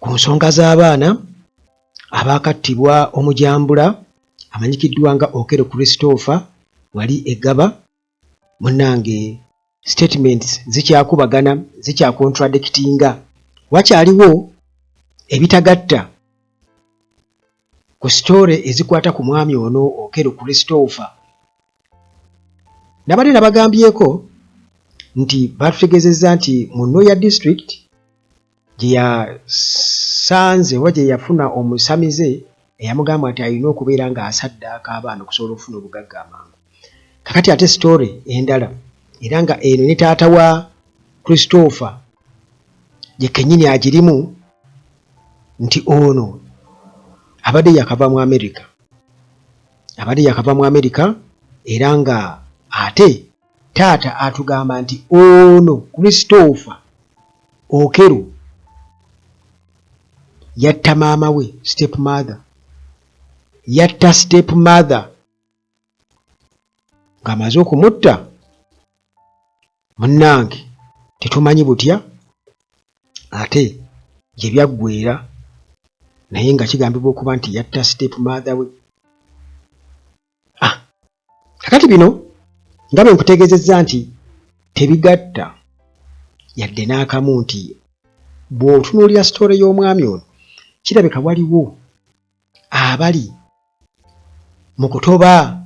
ku nsonga z'abaana abaakattibwa omujambula amanyikiddwa nga Okello Christopher wali Egaba. Munnange statements zikyakubagana, zikyakontradictinga. Wakyaliwo ebitagatta ku story ezikwata ku mwami ono Okello Christopher. Nabadde nabagambyeko nti batutegeezezza nti mu Noya district gye yasanze oba gye yafuna omusamize eyamugamba nti alina okubeera ng'asaddaaka abaana okusobola okufuna obugagga amangu. Kakati ate story endala era nga eno ne taata wa Christopher ye kennyini agirimu nti ono abadde yakava mu America era nga ate taata atugamba nti ono Christopher Okello yatta maama we step mother ng'amaze okumutta. Munnange tetumanyi butya ate gye byaggweera naye nga kigambibwa okuba nti yatta step mother we. Kakati bino nga bwe nkutegeezezza nti tebigatta yadde n'akamu nti bw'otunuulira story y'omwami ono kirabika waliwo abali mu kutoba,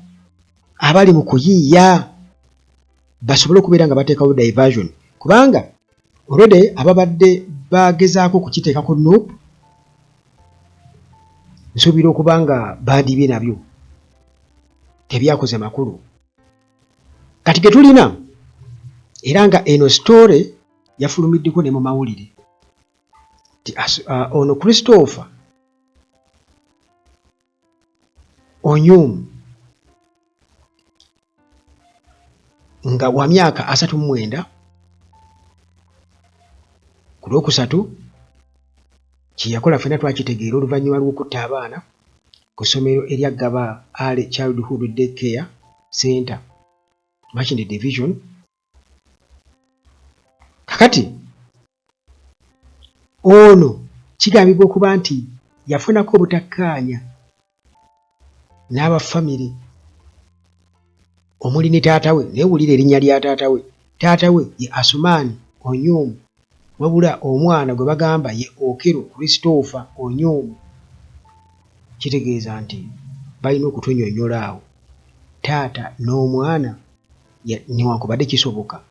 abali mu kuyiiya basobole okubeera nga bateekawo diversion, kubanga already ababadde bagezaako okukiteekako nope nsuubira okuba nga baadibye nabyo tebyakoze makulu. Kati ge tulina era nga eno story yafulumiddeko ne mu mawulire ti ono Christopher Onyumu nga wa myaka 39 ku Lwokusatu kye yakola ffenna twakitegeera oluvannyuma lw'okutta abaana ku ssomero erya Gaba Early Childhood Day Care Center Makindye Division. Kakati ono kigambibwa okuba nti yafunako obutakkaanya n'aba family omuli ne taata we, naye wulira erinnya lya taata we. Taata we ye Asumani Onyumu wabula omwana gwe bagamba ye Okello Christopher Onyumu. Kitegeeza nti balina okutunnyonnyola awo taata n'omwana newankubadde kisoboka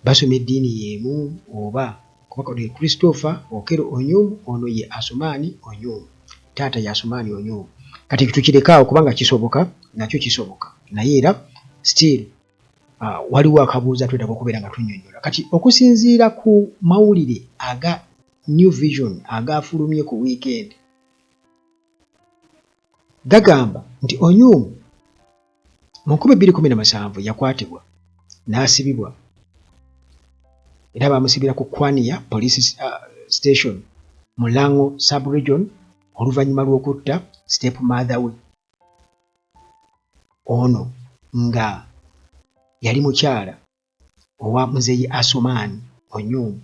basoma eddiini y'emu oba kubanga ye Christopher Okello Onyumu ono ye Asumani Onyumu, taata ye Asumani Onyumu. Kati tukireka kubanga kisoboka, nakyo kisoboka, naye era still waliwo akabuuza twetaaga okubeera nga tunnyonnyola. Kati okusinziira ku mawulire aga New Vision agafulumye ku weekend gagamba nti Onyumu mu 2017 yakwatibwa n'asibibwa era bamusibira ku Kwania Police Station mu Lango Sub-Region oluvannyuma lw'okutta step mother we. Ono nga yali mukyala owa muzeeyi Asumani Onyumu,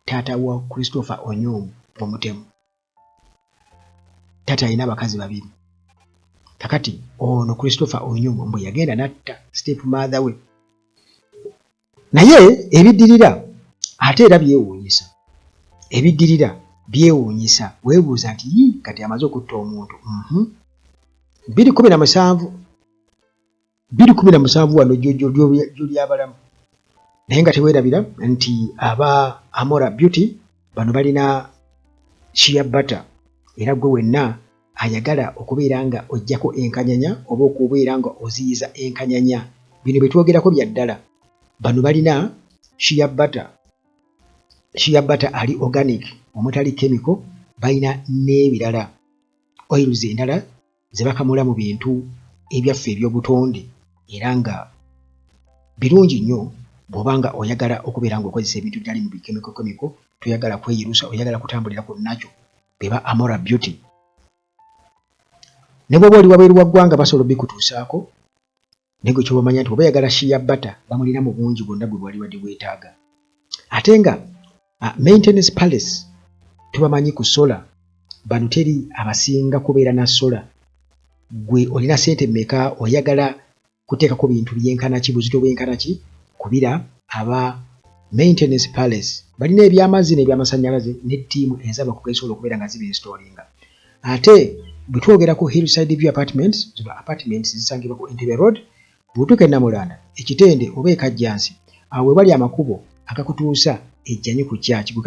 taata wa Christopher Onyumu omutemu. Taata alina abakazi babiri. Kakati ono Christopher Onyumu mbwe yagenda natta step mother we. Naye ebiddirira ate era byewuunyisa. Byewuunyisa weebuuza nti kati amaze okutta omuntu. 2017 wano gy'olyabalamu. Naye nga teweerabira nti aba Amora Beauty bano balina shea butter era gwe wenna ayagala okubeera nga ojjako enkanyanya oba okubeera nga oziyiza enkanyanya. Bino bye twogerako bya ddala. Bano balina shea butter ali organic omutali chemical, balina n'ebirala oils endala ze bakamula mu bintu ebyaffe eby'obutonde era nga birungi nnyo bw'obanga oyagala okubeera ng'okozesa ebintu byali mu chemical toyagala kweyirusa, oyagala kutambulira ku nakyo beba Amora Beauty. Ne bw'oba oli wabweru wa ggwanga basobola bikutuusaako naye gwe ky'obamanya nti oba oyagala shea butter bamulina mu bungi bwonna bwe bwali wadde bwetaaga. Ate nga Maintenance Palace tubamanyi ku sola bano teri abasinga kubeera na sola gwe olina sente mmeka oyagala kuteekako bintu byenkana ki buzito bwenkana ki kubira aba maintenance palace balina ebyamazzi n'ebyamasannyalaze ne ttiimu ezaba kugesobola okubeera nga zibinstallinga ate bwe twogera ku Hillside View Apartments zino apartments zisangibwa ku Entebbe Road bw'otuuka e Namulanda ekitende oba ekajjansi awo we bali amakubo agakutuusa ejjanyu ku kyaki gwe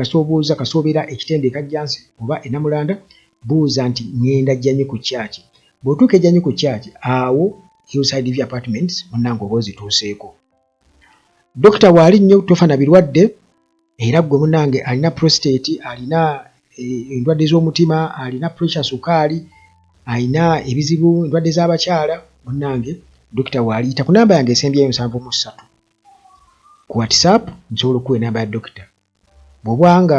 kasoobera ekitende ekajjansi oba e Namulanda buuza nti ngenda jjanyu ku kyaki bw'otuuka ejjanyu ku kyaki awo Hillside View Apartments munnange oba ozituuseeko dokita waali nnyo tofa na birwadde era gwe munnange alina prostate alina endwadde z'omutima alina pressure sukaali alina ebizibu endwadde z'abakyala munnange dokita waali yita ku namba yange esembyayo 73 ku WhatsApp nsobola okuwa enamba ya dokita bw'obwanga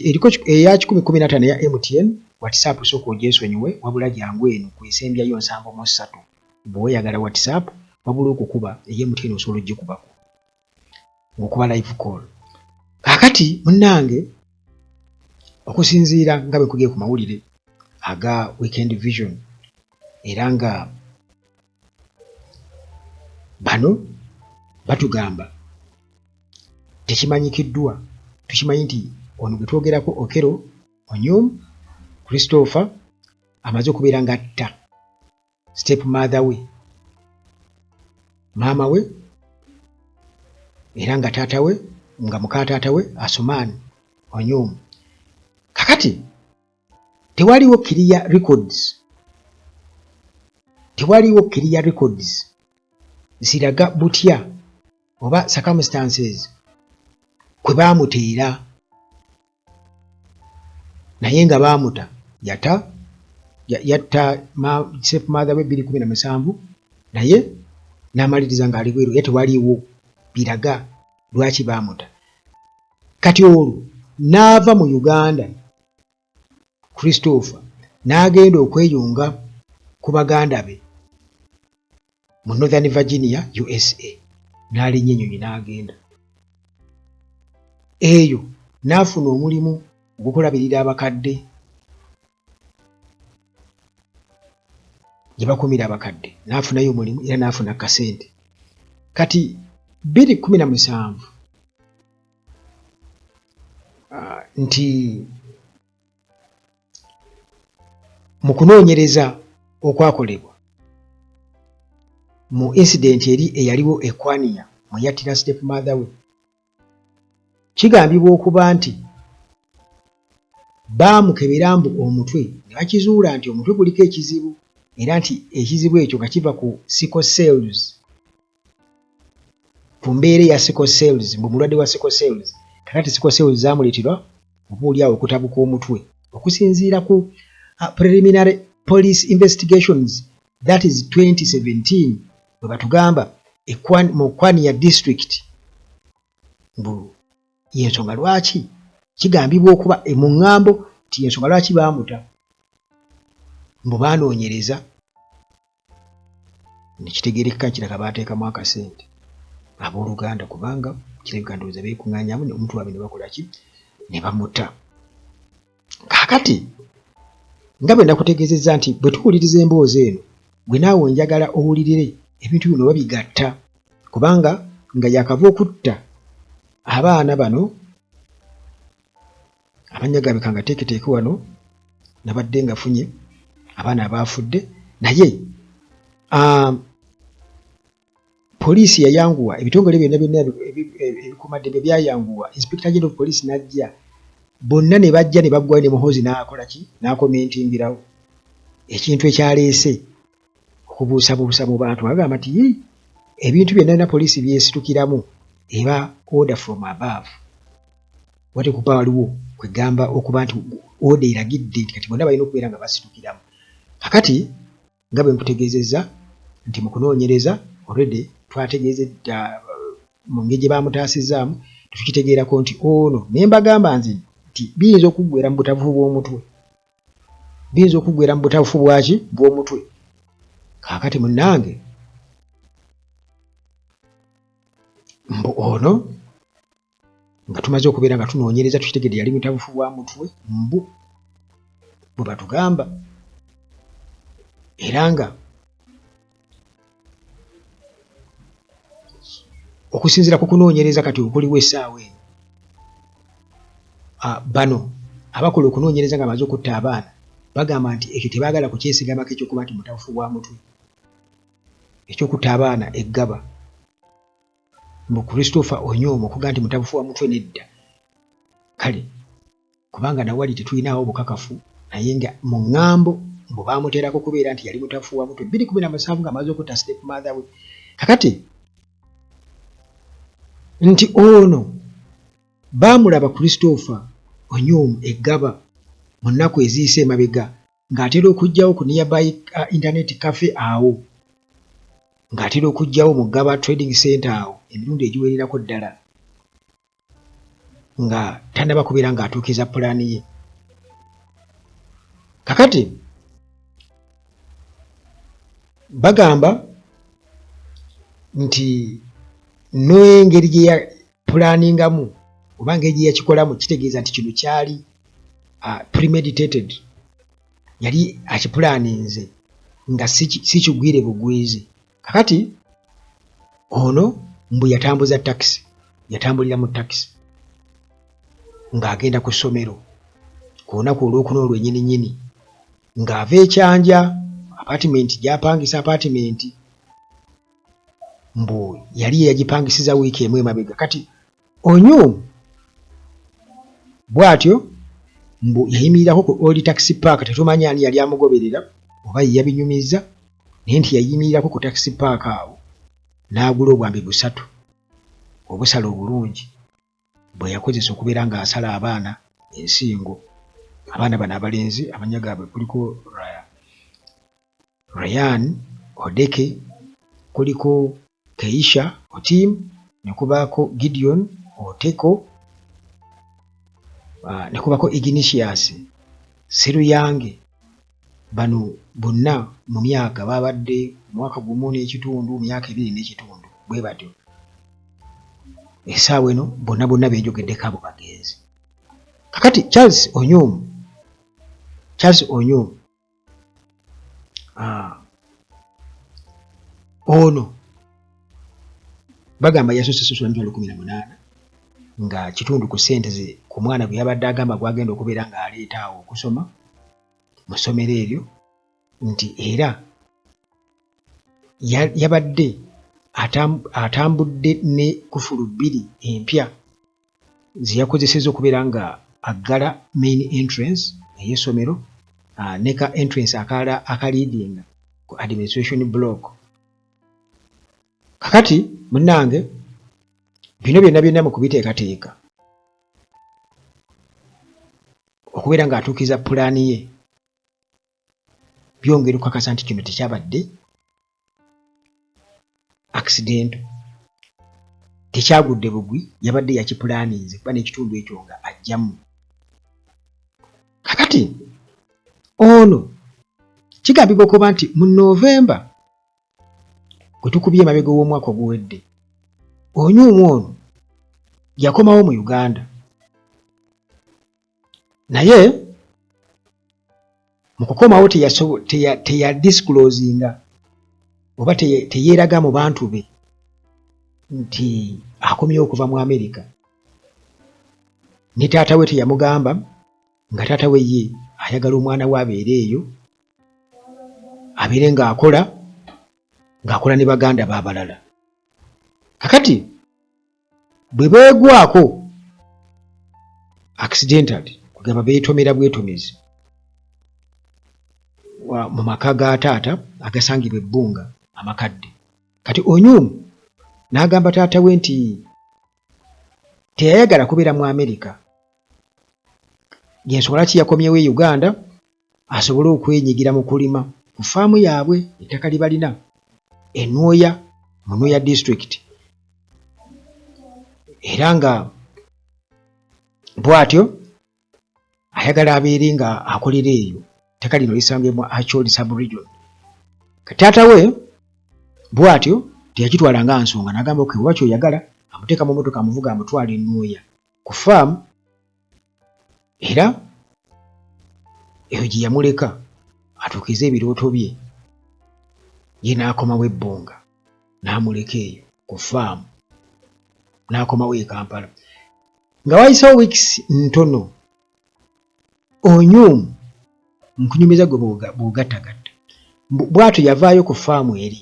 eriko eya 1015 eya MTN WhatsApp sooka ogyesonyiwe wabula jangu eno kwesembyayo 73 bw'oyagala WhatsApp wabula okukuba eya MTN osobola ogikubako okuba live call kakati munnange okusinziira nga bwe kugiye ku mawulire aga Weekend Vision era nga bano batugamba tekimanyikiddwa tukimanyi nti ono gwe twogerako Okero Onyum Christopher amaze okubeera nga atta step mother we maama we era nga taata we nga muka taata we Asumani Onyum kakati tewaliwo clear records ziraga butya oba circumstances kwe baamuteera naye nga baamuta yatta step mother we 2017 naye n'amaliriza nga ali bweru ye tewaliwo biraga lwaki baamuta kati olwo n'ava mu Uganda Christopher n'agenda okweyunga ku baganda be mu Northern Virginia USA n'alinnya ennyonyi n'agenda eyo n'afuna omulimu ogw'okulabirira abakadde gye bakumira abakadde n'afunayo omulimu era n'afuna kasente kati 2017 nti mu kunoonyereza okwakolebwa mu incident eri eyaliwo Ekwaniya mwe yattira step mother we kigambibwa okuba nti baamukebera mbu omutwe ne bakizuula nti omutwe guliko ekizibu era nti ekizibu ekyo nga kiva ku sickle cells ku mbeera ya sickle cells mbu mulwadde wa sickle cells kakati sickle cells zaamuleeterwa obuulyawo okutabuka omutwe okusinziira ku preliminary police investigations that is 2017 bwe batugamba mu Kwaniya district mbu yensonga lwaki kigambibwa okuba mu ŋŋambo nti yensonga lwaki baamuta mbu baanoonyereza nekitegeerekeka kiraka baateekamu akasente abooluganda kubanga kirabika ndowooza beekuŋŋaanyamu omuntu waabwe ne bakola ki ne bamuta kaakati nga bwe nakutegeezezza nti bwe tuwuliriza emboozi eno gwe naawe njagala owulirire ebintu bino babigatta kubanga nga yakava okutta abaana bano amannya gaabwe kanga teeketeeke wano nabadde nga funye abaana abaafudde naye poliisi yayanguwa ebitongole byonna ebikuumaddembe byayanguwa inspector general of police n'ajja bonna ne bajja ne baggwayo ne muhoozi n'akola ki n'akomentingirawo ekintu ekyaleese okubuusabuusa mu bantu agamba nti ebintu byonna na poliisi byesitukiramu eba order from above wate kuba waliwo kwegamba okuba nti order eragidde nti kati bonna balina okubeera nga basitukiramu kakati nga bwe nkutegeezezza nti mu kunoonyereza already twategeezedda mu ngeri gye baamutaasizaamu tukitegeerako nti ono ne mbagamba nti biyinza okuggwera mu butavufu bw'omutwe biyinza okuggwera mu butavufu bwaki bw'omutwe kaakati munnange mbu ono nga tumaze okubeera nga tunoonyereza tukitegedde yali mutabufu wa mutwe mbu bwe batugamba era nga okusinziira ku kunoonyereza kati okuliwo essaawa eno bano abakola okunoonyereza nga bamaze okutta abaana bagamba nti ekyo tebaagala kukyesigamako ekyokuba nti mutabufu wa mutwe ekyokutta abaana eggaba mbu Christopher Onyoma okuga nti mutabufu wa mutwe nedda kale kubanga nawali tetulinawo bukakafu naye nga mu ŋŋambo mbu baamuteerako kubeera nti yali mutabufu wa mutwe 2017 nga amaze okutta step mother we kakati nti ono baamulaba Christopher Onyoma eggaba mu nnaku eziyise emabega ng'atera okujjawo ku nearby internet cafe awo ng'atera okujjawo mu Gaba Trading Center awo emirundi egiwererako ddala nga tannaba kubeera ng'atuukiza pulaani ye kakati bagamba nti n'engeri gye yapulaaningamu oba ngeri gye yakikolamu kitegeeza nti kino kyali premeditated yali akipulaaninze nga si kigwire bugwizi kakati ono mbu yatambuza takisi yatambulira mu takisi ng'agenda ku ssomero ku lunaku olwokuna olwennyininyini ng'ava ekyanja apatimenti gy'apangisa apatimenti mbu yali yagipangisiza wiiki emu emabega kati Onyoma bw'atyo mbu yayimirirako ku Old Taxi Park tetumanya ani yali amugoberera oba ye yabinyumizza naye nti yayimirirako ku taxi park awo n'agula obwambe 3 obusala obulungi bwe yakozesa okubeera ng'asala abaana ensingo abaana bano abalenzi amanya gaabwe kuliko Ryan Odeke kuliko Keisha Otim ne kubaako Gideon Oteko ne kubaako Ignatius Seruyange bano bonna mu myaka babadde mwaka gumu n'ekitundu myaka 2 n'ekitundu bwe batyo essaawa eno bonna benjogeddeko abo bagenzi kakati Charles Onyoma ono bagamba yasoose $18,000 nga kitundu ku ssente ze ku mwana gwe yabadde agamba gwagenda okubeera ng'aleeta awo okusoma mu ssomero eryo nti era yabadde atambudde ne kufulu 2 empya ze yakozesezza okubeera nga aggala main entrance ey'essomero ne ka entrance akaliidinga ku administration block kakati munnange bino byonna mu kubiteekateeka okubeera ng'atuukiza pulaani ye byongera okukakasa nti kino tekyabadde accident tekyagudde bugwi yabadde yakipulaaninze kuba n'ekitundu ekyo nga ajjamu kakati ono kigambibwa okuba nti mu Novemba gwe tukubye emabega w'omwaka oguwedde Onyoma ono yakomawo mu Uganda naye mu kukomawo teyadisclosinga oba teyeeraga mu bantu be nti akomyewo okuva mu Amerika ne taata we teyamugamba nga taata we ye ayagala omwana we abeere eyo abeere ng'akola ne baganda b'abalala kakati bwe beegwako accidentally kugamba beetomera bwetomezi mu maka ga taata agasangibwa ebbunga amakadde kati Onyoma n'agamba taata we nti teyayagala kubeera mu Amerika yensobola ki yakomyewo e Uganda asobole okwenyigira mu kulima ku faamu yaabwe ettaka libalina Enuoya mu Nuoya district era nga bw'atyo ayagala abeere nga akolera eyo ettaka lino lisangibwa mu Acholi sub-region taata we bw'atyo teyakitwala nga nsonga n'agamba oba kyoyagala amuteeka mu motoka amuvuga amutwala Enuoya ku faamu era eyo gye yamuleka atuukize ebirooto bye ye n'akomawo ebbunga n'amuleka eyo ku faamu n'akomawo e Kampala nga wayisewo wiikisi ntono Onyumu nkunyumiza gwe bw'ogattagatta bw'atyo yavaayo ku faamu eri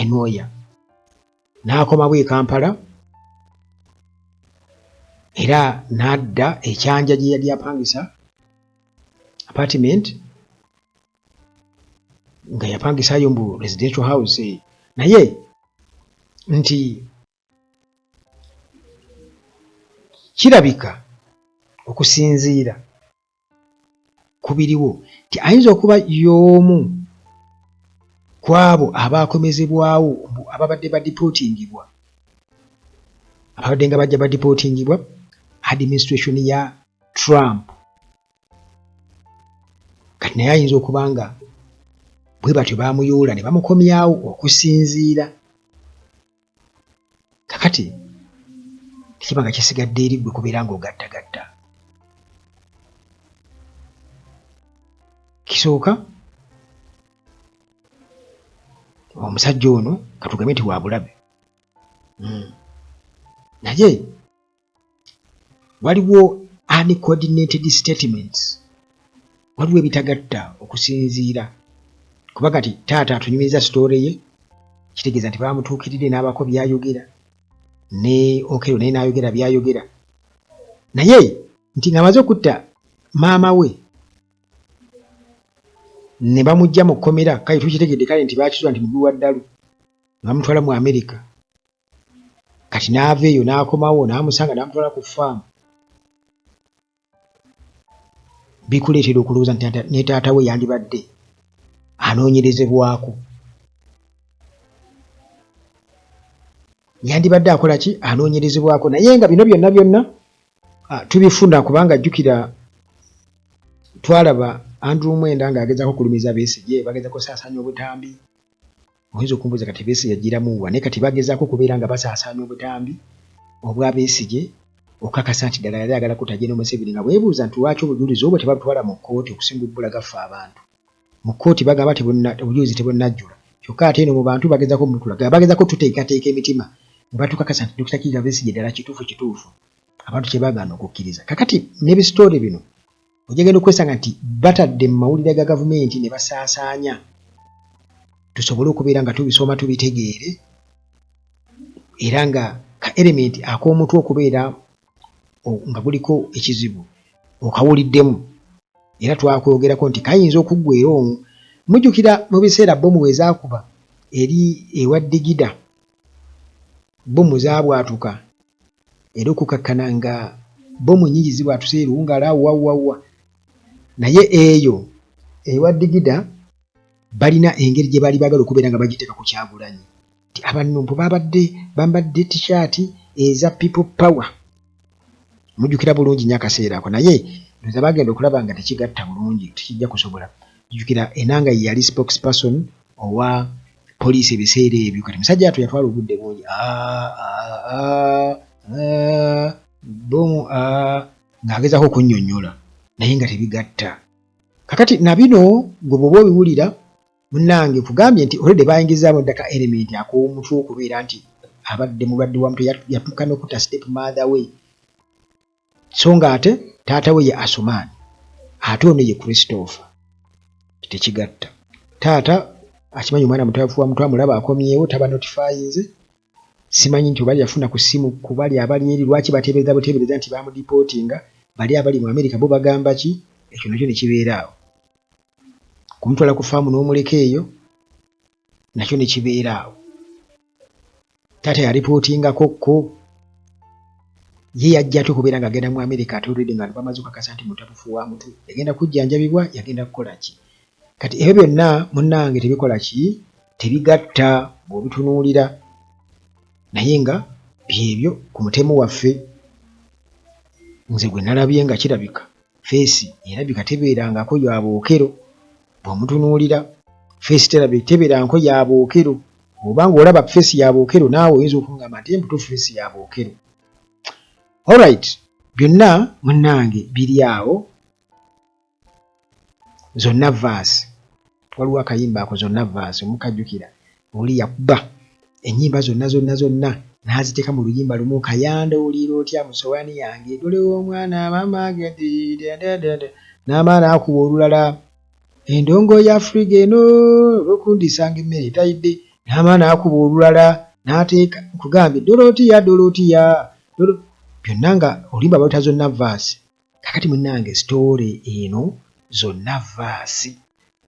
Enooya n'akomawo e Kampala era n'adda ekyanja gye yali apangisa apartment nga yapangisayo mbu residential house naye nti kirabika okusinziira kubiriwo nti ayinza okuba y'omu ku abo abaakomezebwawo ababadde badipootingibwa ababadde nga bajja badipootingibwa administration ya Trump kati naye ayinza okuba nga bwe batyo baamuyoola ne bamukomyawo okusinziira kakati tekiba nga kisigadde eri gwe kubeera ng'ogattagatta kisooka omusajja ono katugambe nti wabulabe naye waliwo uncoordinated statements waliwo ebitagatta okusinziira kubanga nti taata atunyumiriza sitoore ye kitegeeza nti baamutuukirire n'abako byayogera ne Okello naye n'ayogera byayogera naye nti ng'amaze okutta maama we ne bamujja mu kkomera kale tukitegedde kale nti baakizwa nti mubi wa ddalu ne bamutwala mu Amerika kati n'ava eyo n'akomawo n'amusanga n'amutwala ku faamu bikuleetera okulowooza nti ne taata we yandibadde anoonyerezebwako yandibadde akola ki anoonyerezebwako naye nga bino byonna tubifuna kubanga jjukira twalaba Andrew Mwenda ng'agezaako kulumiza Besigye bagezaako saasaanya obutambi oyinza okumbuuza kati Besigye yagiramuwa naye kati bagezaako kubeera nga basaasaanya obutambi obwa Besigye okakasa nti ddala yali ayagala kutajja ne Museveni nga bwebuuza nti lwaki obujulizi obwo tebabutwala mu kkooti okusinga obbulagaffe abantu mu kkooti bagamba obujulizi tebunnajjula kyokka ate eno mu bantu bagezaako mutulaga bagezaako tuteekateeka emitima ne batukakasa nti Dr. Kizza Besigye ddala kituufu abantu kye baagaana okukkiriza kakati n'ebisitoole bino ojagenda okwesanga nti batadde mu mawulire ga gavumenti ne basaasaanya tusobole okubeera nga tubisoma tubitegeere era nga ka element ak'omutwe okubeera nga guliko ekizibu okawuliddemu era twakwogerako nti kayinza okuggweera omwo mujjukira mu biseera bomu wezaakuba eri ewa Digida bomu zaabwatuka era okukakkana nga bomu nnyingi zibwatuse erungala wawawa naye eyo ewa Digida balina engeri gye baali baagala okubeera nga bagiteeka ku Kyagulanyi nti abanumpu bambadde t-shirt eza people power mujjukira bulungi nnyo akaseera ako naye ndoza bagenda okulaba nga tekigatta bulungi tekijja kusobola jjukira enanga ye yali spokesperson owa poliisi ebiseera ebyo kati musajja atu yatwala obudde bungi bomu ng'agezaako okunnyonnyola naye nga tebigatta kakati na bino gwe bw'oba obiwulira munnange kugambye nti olwedde bayingizaamu eddaka element ak'omutwe okubeera nti abadde mulwadde wa mutwe yatuuka n'okutta step mother we so nga ate taata we ye Asuman ate ono ye Christopher tekigatta taata akimanyi omwana mutaafu wa mutwe amulaba akomyewo taba notifyinze simanyi nti obali yafuna ku ssimu ku bali abali eri lwaki bateebereza nti bamudipootinga bali abali mu Amerika bo bagamba ki ekyo nakyo ne kibeera awo kumutwala ku faamu n'omuleka eyo nakyo ne kibeera awo taata yaripootingako ko ye yajja ate okubeera ng'agenda mu Amerika ate olwedde nga bamaze okukakasa nti mutabufu wa mutwe yagenda kujjanjabibwa yagenda kukola ki kati ebyo byonna munnange tebikola ki tebigatta bw'obitunuulira naye nga byebyo ku mutemu waffe nze gwe nalabye nga kirabika feesi erabika tebeerangako ya Bookero bw'omutunuulira feesi tebeerangako ya Bookero oba ng'olaba feesi ya Bookero naawe oyinza okungamba nti embuto feesi ya Bookero Alright, byonna munnange biri awo zonna verse. Waliwo akayimba ako zonna verse omukajjukira oli yakuba ennyimba zonna n'aziteeka mu luyimba lumu kayanda oliira otya mu sowaani yange dole w'omwana mamage n'amaana akuba olulala endongo ya Afrika eno olw'okundisanga emmere tayidde n'amaana akuba olulala n'ateeka nkugambye Dorotiya byonna nga oluyimba balutta zonna verse. Kakati munnange story eno zonna verse